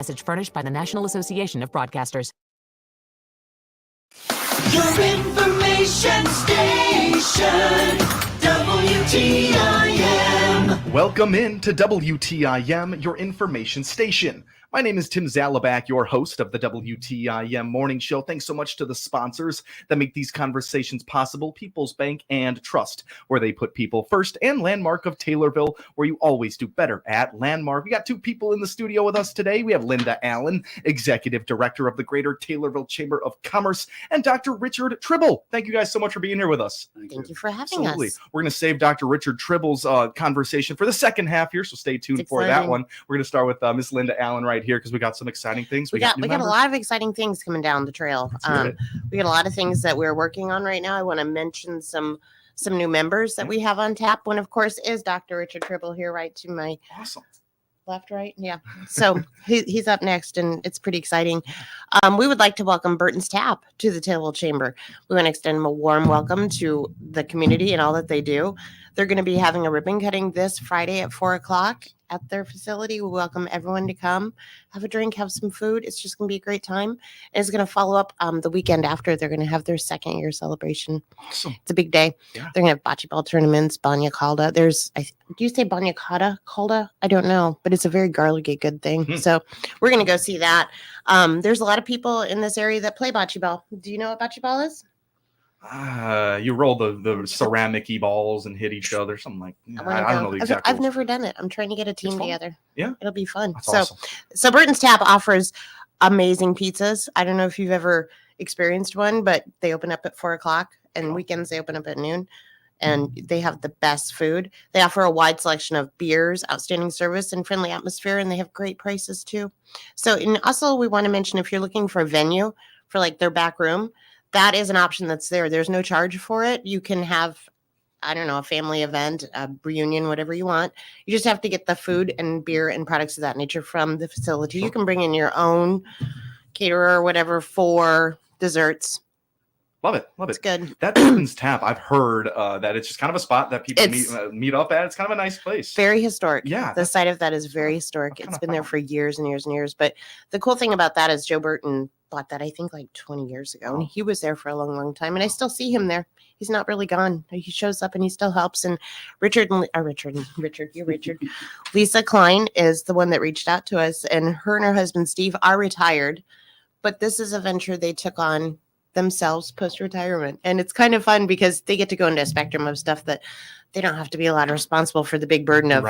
Message furnished by the National Association of Broadcasters. Your information station, WTIM. Welcome in to WTIM, your information station. My name is Tim Zalabak, your host of the WTIM Morning Show. Thanks so much to the sponsors that make these conversations possible, People's Bank and Trust, where they put people first, and Landmark of Taylorville, where you always do better at Landmark. We got two people in the studio with us today. We have Linda Allen, Executive Director of the Greater Taylorville Chamber of Commerce, and Dr. Richard Tribble. Thank you guys so much for being here with us. Thank you for having us. We're going to save Dr. Richard Tribble's conversation for the second half here, so stay tuned for that one. We're going to start with Miss Linda Allen right here because we got some exciting things. We got a lot of exciting things coming down the trail. We got a lot of things that we're working on right now. I want to mention some new members that we have on tap. One, of course, is Dr. Richard Tribble here right to my left, right? Yeah. So he's up next, and it's pretty exciting. We would like to welcome Burton's Tap to the Taylorville Chamber. We want to extend them a warm welcome to the community and all that they do. They're going to be having a ribbon cutting this Friday at 4:00 at their facility. We welcome everyone to come, have a drink, have some food. It's just going to be a great time. And it's going to follow up the weekend after. They're going to have their second year celebration. Awesome. It's a big day. Yeah. They're going to have bocce ball tournaments, banya calda. Do you say banya calda? I don't know, but it's a very garlicky good thing. Mm-hmm. So we're going to go see that. There's a lot of people in this area that play bocce ball. Do you know what bocce ball is? You roll the ceramic-y balls and hit each other, something like I don't know the exact I've never done it. I'm trying to get a team together. Yeah, it'll be fun. That's awesome. So Burton's Tap offers amazing pizzas. I don't know if you've ever experienced one, but they open up at 4:00, and weekends they open up at noon, and they have the best food. They offer a wide selection of beers, outstanding service, and friendly atmosphere, and they have great prices too. So, and also we want to mention, if you're looking for a venue for like their back room, that is an option that's there. There's no charge for it. You can have, I don't know, a family event, a reunion, whatever you want. You just have to get the food and beer and products of that nature from the facility. You can bring in your own caterer or whatever for desserts. Love it. It's good. That Burton's Tap, I've heard that it's just kind of a spot that people meet up at. It's kind of a nice place. Very historic. Yeah. The site of that is very historic. It's been there for years and years and years. But the cool thing about that is Joe Burton bought that, I think, like 20 years ago. And he was there for a long, long time. And I still see him there. He's not really gone. He shows up and he still helps. And Richard, Lisa Klein is the one that reached out to us. And her husband, Steve, are retired. But this is a venture they took on themselves post-retirement, and it's kind of fun because they get to go into a spectrum of stuff that they don't have to be a lot responsible for the big burden of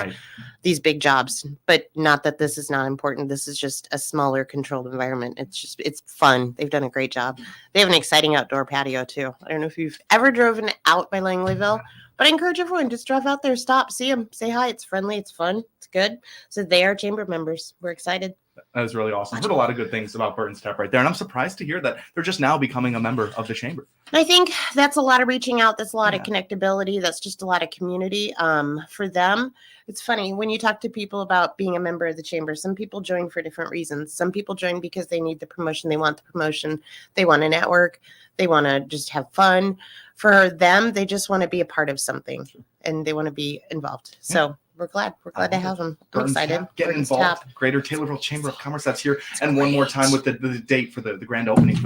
these big jobs. But not that this is not important. This is just a smaller controlled environment. It's fun. They've done a great job. They have an exciting outdoor patio too. I don't know if you've ever driven out by Langleyville, but I encourage everyone, just drive out there, stop, see them, say hi. It's friendly, it's fun, it's good. So they are chamber members. We're excited. That is really awesome. I've heard a lot of good things about Burton's Tap right there, and I'm surprised to hear that they're just now becoming a member of the chamber. I think that's a lot of reaching out. That's a lot of connectability. That's just a lot of community for them. It's funny when you talk to people about being a member of the chamber. Some people join for different reasons. Some people join because they need the promotion. They want the promotion. They want to network. They want to just have fun. For them, they just want to be a part of something, and they want to be involved. So we're glad to have them. I'm excited. Get involved. Greater Taylorville Chamber of Commerce. That's here. And one more time with the date for the grand opening.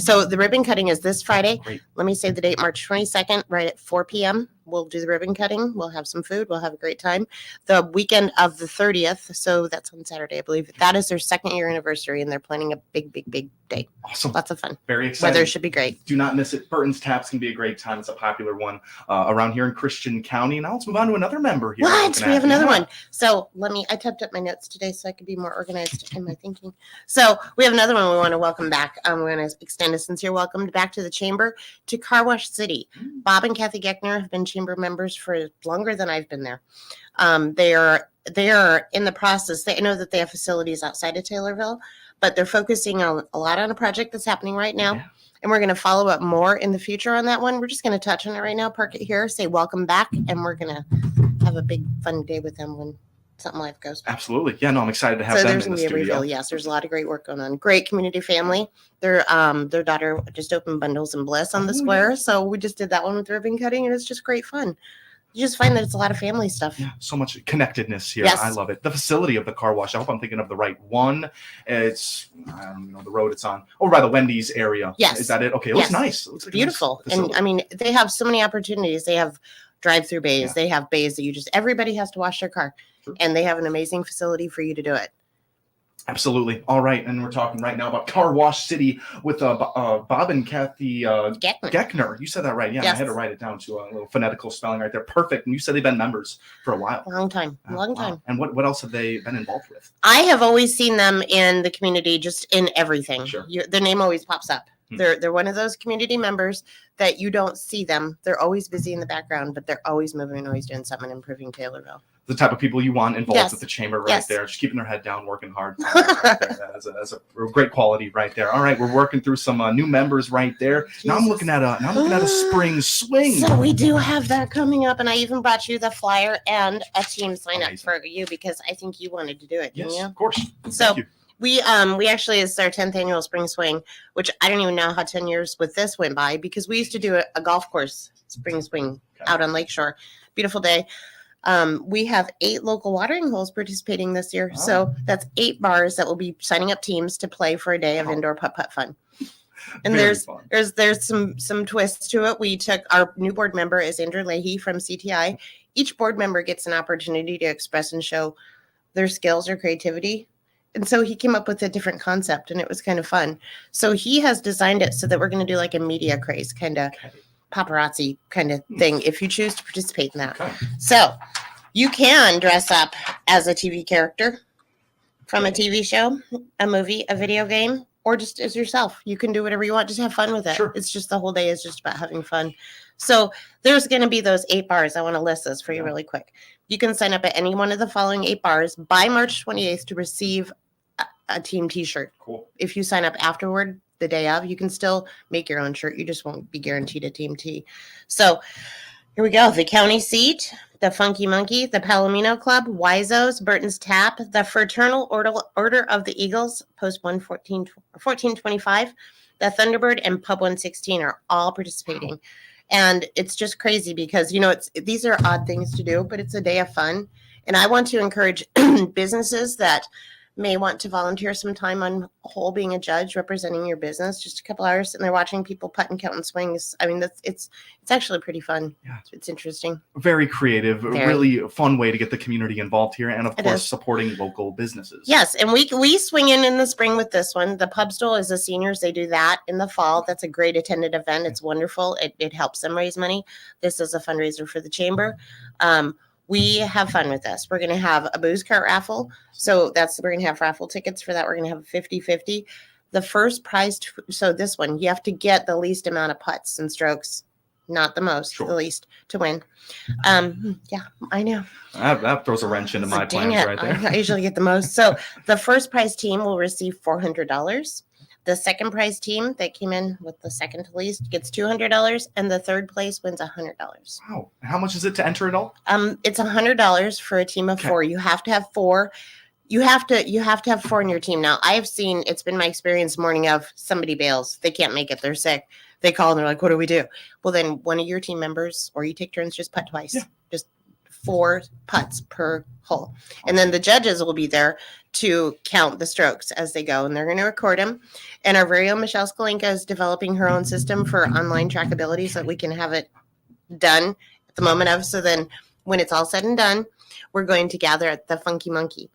So the ribbon cutting is this Friday. Great. Let me say the date, March 22nd, right at 4 p.m. We'll do the ribbon cutting. We'll have some food. We'll have a great time. The weekend of the 30th, so that's on Saturday, I believe. That is their second year anniversary, and they're planning a big day. Awesome. Lots of fun. Very exciting. Weather should be great. Do not miss it. Burton's Tap's can be a great time. It's a popular one around here in Christian County. Now let's move on to another member here. What? We have another one. So I typed up my notes today so I could be more organized in my thinking. So we have another one we want to welcome back. We're going to extend a sincere welcome back to the chamber, to Car Wash City. Bob and Kathy Geckner have been chamber members for longer than I've been there. They are in the process. They know that they have facilities outside of Taylorville, but they're focusing a lot on a project that's happening right now. Yeah. And we're going to follow up more in the future on that one. We're just going to touch on it right now, park it here, say welcome back, and we're going to have a big fun day with them when something life goes. Absolutely. Yeah, no, I'm excited to have them in the studio. So there's going to be a reveal. Yes, there's a lot of great work going on. Great community family. Their daughter just opened Bundles and Bliss on the square. So we just did that one with ribbon cutting, and it's just great fun. you just find that it's a lot of family stuff. Yeah, so much connectedness here. Yes. I love it. The facility of the car wash. I hope I'm thinking of the right one. It's, I don't even know the road it's on. Over by the Wendy's area. Yes. Is that it? Okay. It looks Yes. nice. It looks like Beautiful. A nice And I mean, they have so many opportunities. They have drive-through bays. Yeah. They have bays that everybody has to wash their car. Sure. And they have an amazing facility for you to do it. Absolutely. All right. And we're talking right now about Car Wash City with Bob and Kathy Geckner. You said that right. Yeah, Yes. I had to write it down to a little phonetical spelling right there. Perfect. And you said they've been members for a while. Long time. Wow. And what else have they been involved with? I have always seen them in the community, just in everything. Sure. Their name always pops up. Hmm. They're one of those community members that you don't see them. They're always busy in the background, but they're always moving and always doing something, improving Taylorville. The type of people you want involved Yes. with the chamber right Yes. there, just keeping their head down, working hard. Right there. That's a great quality right there. All right, we're working through some new members right there. Now I'm Jesus. looking at a spring swing. So we do have that coming up, and I even brought you the flyer and a team sign up Amazing. for you because I think you wanted to do it, didn't Yes, you? of course. So Thank you. we actually, it's our 10th annual spring swing, which I don't even know how 10 years with this went by because we used to do a golf course spring swing Okay. out on Lakeshore. Beautiful day. We have 8 local watering holes participating this year. Wow. So that's 8 bars that will be signing up teams to play for a day of Wow. indoor putt fun. And Very there's fun. there's some twists to it. We took our new board member is Andrew Leahy from CTI. Each board member gets an opportunity to express and show their skills or creativity. And so he came up with a different concept and it was kind of fun. So he has designed it so that we're going to do like a media craze kind of Okay. paparazzi kind of thing if you choose to participate in that. Okay. So you can dress up as a TV character from a TV show, a movie, a video game, or just as yourself. You can do whatever you want. Just have fun with it. Sure. It's just the whole day is just about having fun. So there's going to be those 8 bars. I want to list those for you Yeah. really quick. You can sign up at any one of the following 8 bars by March 28th to receive a team t-shirt. Cool. If you sign up afterward, the day of, you can still make your own shirt. You just won't be guaranteed a team tee. So here we go. The County Seat, the Funky Monkey, the Palomino Club, Wiseau's, Burton's Tap, the Fraternal Order of the Eagles, Post 1425, the Thunderbird, and Pub 116 are all participating. And it's just crazy because, these are odd things to do, but it's a day of fun. And I want to encourage businesses that may want to volunteer some time on hole being a judge representing your business, just a couple hours sitting there watching people putt and count and swings. I mean, it's actually pretty fun. Yeah. It's interesting. Very creative, Very. really fun way to get the community involved here, and of It course is. supporting local businesses. Yes, and we swing in the spring with this one. The pub stool is the seniors. They do that in the fall. That's a great attended event. It's wonderful. It helps them raise money. This is a fundraiser for the chamber. We have fun with this. We're going to have a booze cart raffle. So we're going to have raffle tickets for that. We're going to have a 50-50. The first prize, so this one, you have to get the least amount of putts and strokes, not the most, Sure. the least to win. Yeah, I know. That throws a wrench into my Like, dang plans it, right there. I usually get the most. So the first prize team will receive $400. The second prize team that came in with the second to least gets $200, and the third place wins $100. Wow. How much is it to enter it all? It's $100 for a team of Okay. 4. You have to have 4. You have to have 4 in your team. Now, I have seen, it's been my experience morning of somebody bails. They can't make it. They're sick. They call and they're like, what do we do? Well, then one of your team members, or you take turns, just putt twice. Yeah. Just 4 putts per hole. And then the judges will be there to count the strokes as they go, and they're going to record them. And our very own Michelle Skalenka is developing her own system for online trackability so that we can have it done at the moment of. So then when it's all said and done, we're going to gather at the Funky Monkey.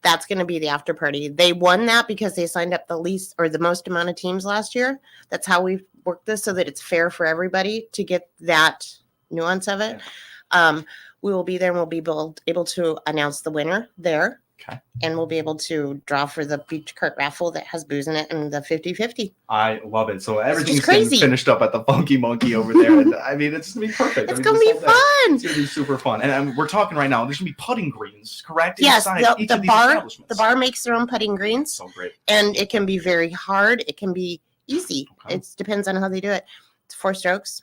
That's going to be the after party. They won that because they signed up the least or the most amount of teams last year. That's how we've worked this so that it's fair for everybody to get that nuance of it. We will be there and we'll be able to announce the winner there. Okay. And we'll be able to draw for the beach cart raffle that has booze in it and the 50-50. I love it. So everything's just crazy. been finished up at the Funky Monkey over there. And I mean, it's going to be perfect. It's I mean, going to be this whole day, fun. It's going to be super fun. And we're talking right now, there's going to be putting greens, correct? Yes, Inside each the of these bar establishments. the bar makes their own putting greens, So great. and it can be very hard. It can be easy. Okay. It depends on how they do it. It's 4 strokes.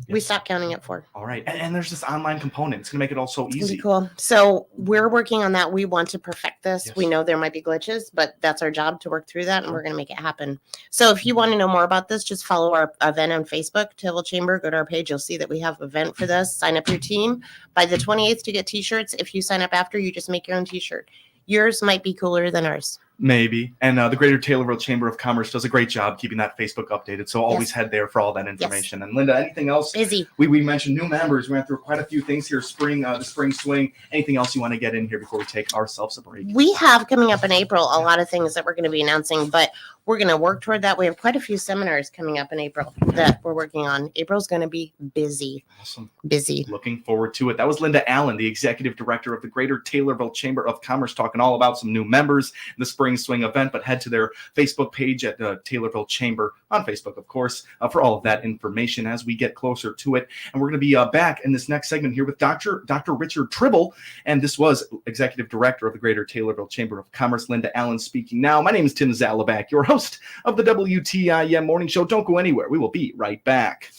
We stopped counting at 4. All right. And there's this online component. It's going to make it all so It's easy. cool. So we're working on that. We want to perfect this. Yes. We know there might be glitches, but that's our job to work through that, and we're going to make it happen. So if you want to know more about this, just follow our event on Facebook, Taylorville Chamber. Go to our page. You'll see that we have an event for this. Sign up your team by the 28th to get t-shirts. If you sign up after, you just make your own t-shirt. Yours might be cooler than ours. Maybe. And the Greater Taylorville Chamber of Commerce does a great job keeping that Facebook updated. So always head there for all that information. And Linda, anything else? Busy. We mentioned new members. We went through quite a few things here. The spring swing. Anything else you want to get in here before we take ourselves a break? We have coming up in April a lot of things that we're going to be announcing, but we're going to work toward that. We have quite a few seminars coming up in April that we're working on. April's going to be busy. Awesome. Busy. Looking forward to it. That was Linda Allen, the Executive Director of the Greater Taylorville Chamber of Commerce, talking all about some new members in the Spring Swing event. But head to their Facebook page at Taylorville Chamber on Facebook, of course, for all of that information as we get closer to it. And we're going to be back in this next segment here with Dr. Richard Tribble. And this was Executive Director of the Greater Taylorville Chamber of Commerce, Linda Allen, speaking now. My name is Tim Zalabak, your host of the WTIM Morning Show. Don't go anywhere. We will be right back.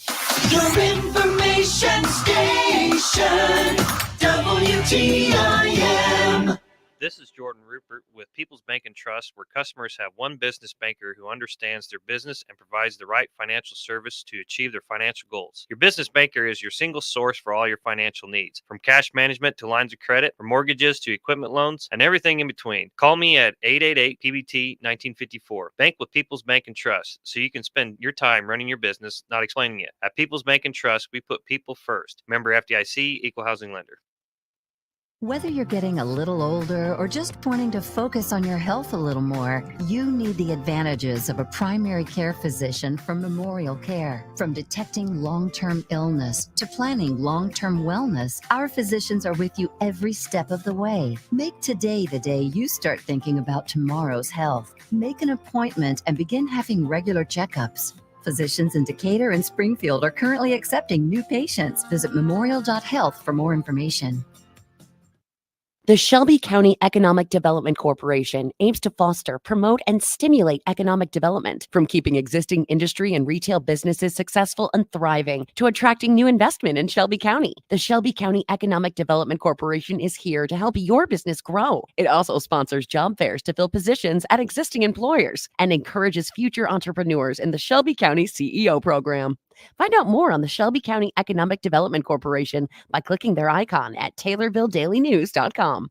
Your information station, WTIM. This is Jordan Rupert with People's Bank and Trust, where customers have one business banker who understands their business and provides the right financial service to achieve their financial goals. Your business banker is your single source for all your financial needs, from cash management to lines of credit, from mortgages to equipment loans, and everything in between. Call me at 888-PBT-1954. Bank with People's Bank and Trust, so you can spend your time running your business, not explaining it. At People's Bank and Trust, we put people first. Member FDIC, Equal Housing Lender. Whether you're getting a little older or just wanting to focus on your health a little more, you need the advantages of a primary care physician from Memorial Care. From detecting long-term illness to planning long-term wellness, our physicians are with you every step of the way. Make today the day you start thinking about tomorrow's health. Make an appointment and begin having regular checkups. Physicians in Decatur and Springfield are currently accepting new patients. Visit memorial.health for more information. The Shelby County Economic Development Corporation aims to foster, promote, and stimulate economic development, from keeping existing industry and retail businesses successful and thriving to attracting new investment in Shelby County. The Shelby County Economic Development Corporation is here to help your business grow. It also sponsors job fairs to fill positions at existing employers and encourages future entrepreneurs in the Shelby County CEO program. Find out more on the Shelby County Economic Development Corporation by clicking their icon at TaylorvilleDailyNews.com.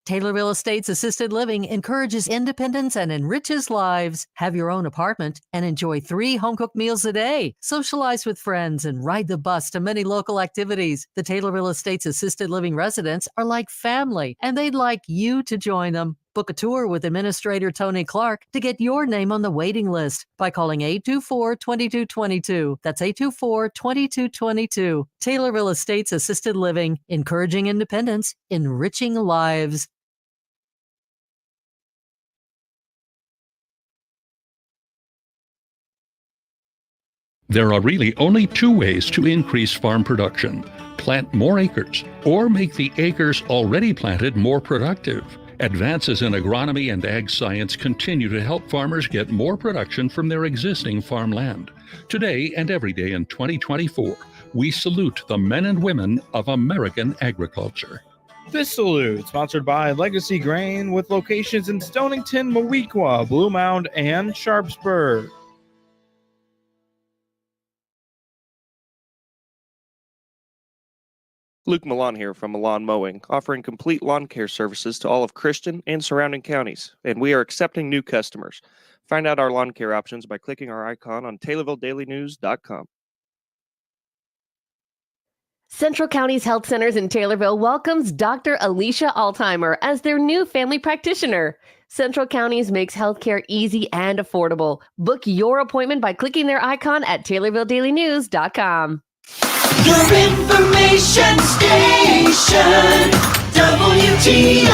Taylorville Estates Assisted Living encourages independence and enriches lives. Have your own apartment and enjoy 3 home-cooked meals a day. Socialize with friends and ride the bus to many local activities. The Taylorville Estates Assisted Living residents are like family, and they'd like you to join them. Book a tour with Administrator Tony Clark to get your name on the waiting list by calling 824-2222. That's 824-2222. Taylorville Estates Assisted Living, encouraging independence, enriching lives. There are really only 2 ways to increase farm production: plant more acres or make the acres already planted more productive. Advances in agronomy and ag science continue to help farmers get more production from their existing farmland. Today and every day in 2024, we salute the men and women of American agriculture. This salute, sponsored by Legacy Grain, with locations in Stonington, Moweaqua, Blue Mound, and Sharpsburg. Luke Milan here from Milan Mowing, offering complete lawn care services to all of Christian and surrounding counties, and we are accepting new customers. Find out our lawn care options by clicking our icon on TaylorvilleDailyNews.com. Central County's Health Centers in Taylorville welcomes Dr. Alicia Altheimer as their new family practitioner. Central County's makes healthcare easy and affordable. Book your appointment by clicking their icon at TaylorvilleDailyNews.com. Your information station, WTIM.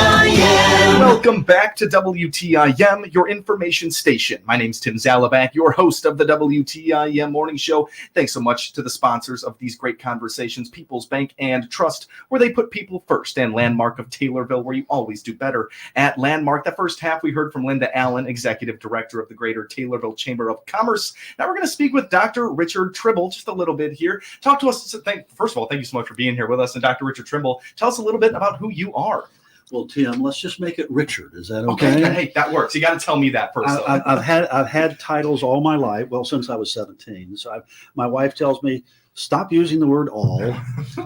Welcome back to WTIM, your information station. My name's Tim Zalabak, your host of the WTIM Morning Show. Thanks so much to the sponsors of these great conversations, People's Bank and Trust, where they put people first, and Landmark of Taylorville, where you always do better at Landmark. That first half, we heard from Linda Allen, Executive Director of the Greater Taylorville Chamber of Commerce. Now we're going to speak with Dr. Richard Trimble just a little bit here. Talk to us. First of all, thank you so much for being here with us. And Dr. Richard Trimble, tell us a little bit about who you are. Well, Tim, let's just make it Richard. Is that okay? Hey, that works. You got to tell me that first. I've had titles all my life. Well, since I was 17. So my wife tells me, stop using the word all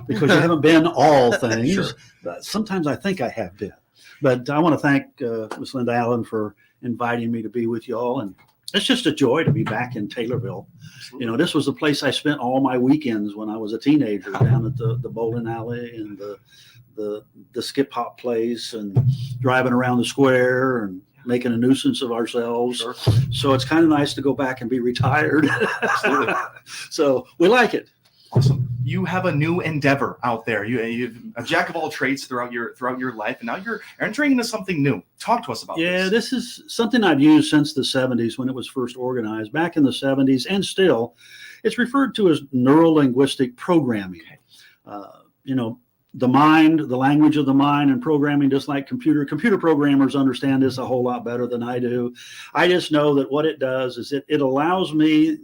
because you haven't been all things. Sure. But sometimes I think I have been. But I want to thank Ms. Linda Allen for inviting me to be with you all. And it's just a joy to be back in Taylorville. Absolutely. You know, this was the place I spent all my weekends when I was a teenager, down at the bowling alley and the skip hop place and driving around the square and making a nuisance of ourselves. Sure. So it's kind of nice to go back and be retired. Absolutely. So we like it. Awesome. You have a new endeavor out there. You're a jack of all trades throughout your life, and now you're entering into something new. Talk to us about this. Yeah, this is something I've used since the 70s when it was first organized. Back in the 70s, and still, it's referred to as neuro-linguistic programming. You know, the mind, the language of the mind, and programming, just like computer programmers understand this a whole lot better than I do. I just know that what it does is it allows me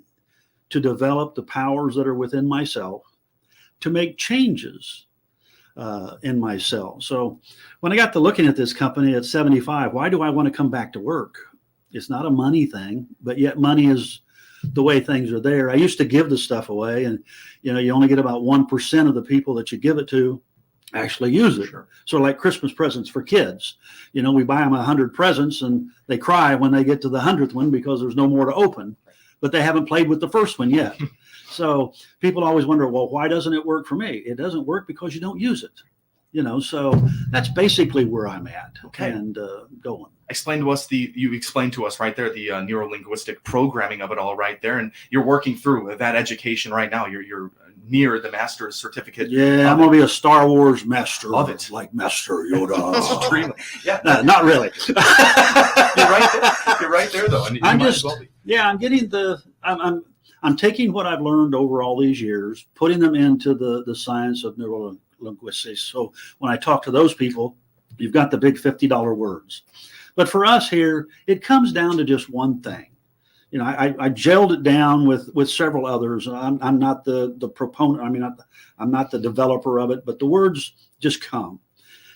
to develop the powers that are within myself to make changes in myself. So when I got to looking at this company at 75, why do I want to come back to work? It's not a money thing, but yet money is the way things are there. I used to give the stuff away, and you know, you only get about 1% of the people that you give it to actually use it. Sure. So like Christmas presents for kids, you know, we buy them 100 presents and they cry when they get to the 100th one because there's no more to open, but they haven't played with the first one yet. So people always wonder, well, why doesn't it work for me? It doesn't work because you don't use it, you know. So that's basically where I'm at. Okay. And going. You explained to us right there the neuro-linguistic programming of it all right there, and you're working through that education right now. You're near the master's certificate. Yeah, I'm gonna be a Star Wars master. Love it, like Master Yoda. Extremely. Yeah, no, not really. You're right there. You're right there, though. And I'm just, I'm getting I'm taking what I've learned over all these years, putting them into the science of neuro-linguistics. So when I talk to those people, you've got the big $50 words. But for us here, it comes down to just one thing. You know, I gelled it down with several others. I'm not the proponent. I mean, I'm not the developer of it, but the words just come.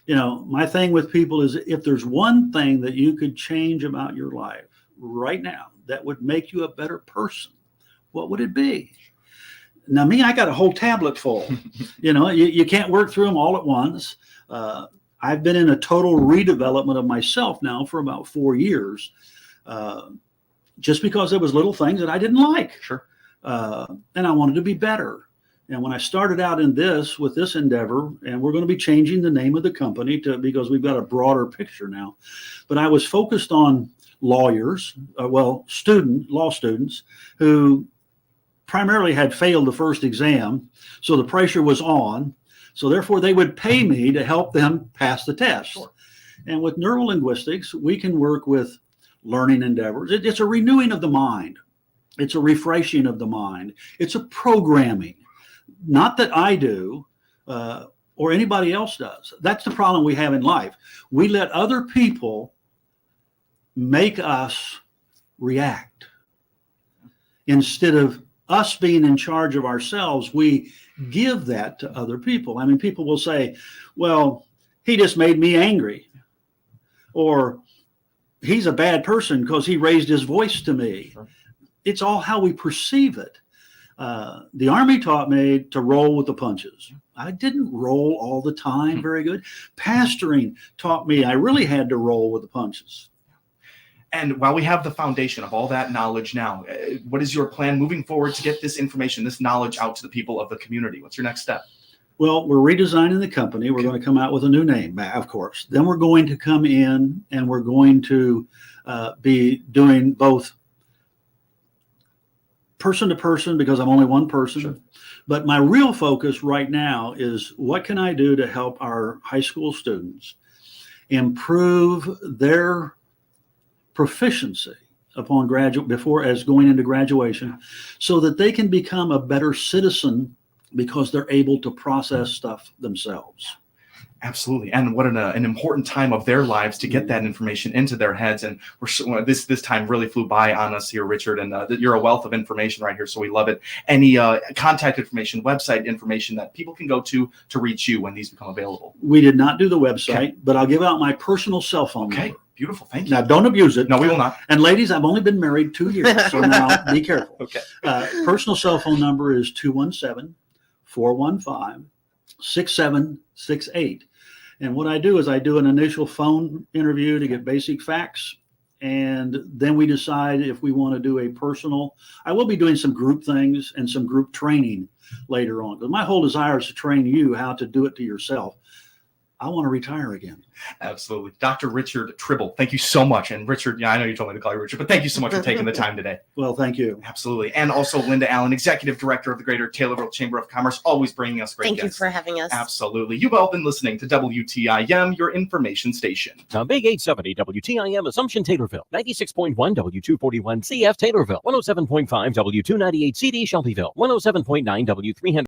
You know, my thing with people is if there's one thing that you could change about your life right now that would make you a better person, what would it be? Now, me, I got a whole tablet full. You know, you can't work through them all at once. I've been in a total redevelopment of myself now for about 4 years, just because there was little things that I didn't like. Sure. And I wanted to be better. And when I started out with this endeavor, and we're going to be changing the name of the company because we've got a broader picture now, but I was focused on lawyers, law students who primarily had failed the first exam. So the pressure was on. So therefore they would pay me to help them pass the test. Sure. And with neurolinguistics, we can work with learning endeavors. It's a renewing of the mind. It's a refreshing of the mind. It's a programming. Not that I do or anybody else does. That's the problem we have in life. We let other people make us react. Instead of us being in charge of ourselves, we give that to other people. I mean, people will say, well, he just made me angry. Or he's a bad person because he raised his voice to me. Sure. It's all how we perceive it. The Army taught me to roll with the punches. I didn't roll all the time very good. Pastoring taught me I really had to roll with the punches. And while we have the foundation of all that knowledge now, what is your plan moving forward to get this information, this knowledge out to the people of the community? What's your next step? Well, we're redesigning the company. We're going to come out with a new name, of course. Then we're going to come in and we're going to be doing both person to person because I'm only one person. Sure. But my real focus right now is what can I do to help our high school students improve their proficiency upon before as going into graduation, so that they can become a better citizen because they're able to process stuff themselves. Absolutely, and what an important time of their lives to get that information into their heads. And this time really flew by on us here, Richard. And you're a wealth of information right here, so we love it. Any contact information, website information that people can go to reach you when these become available? We did not do the website, but I'll give out my personal cell phone number. Beautiful, thank you. Now, don't abuse it. No, we will not. And ladies, I've only been married 2 years, so now be careful. Okay. Personal cell phone number is 217-415-6768. And what I do is I do an initial phone interview to get basic facts. And then we decide if we want to do a personal. I will be doing some group things and some group training later on. Because my whole desire is to train you how to do it to yourself. I want to retire again. Absolutely. Dr. Richard Tribble, thank you so much. And Richard, I know you told me to call you Richard, but thank you so much for taking the time today. Well, thank you. Absolutely. And also Linda Allen, Executive Director of the Greater Taylorville Chamber of Commerce, always bringing us great Thank guests. you for having us. Absolutely. You've all been listening to WTIM, your information station. On Big 870 WTIM Assumption Taylorville, 96.1 W241 CF Taylorville, 107.5 W298 CD Shelbyville, 107.9 W300.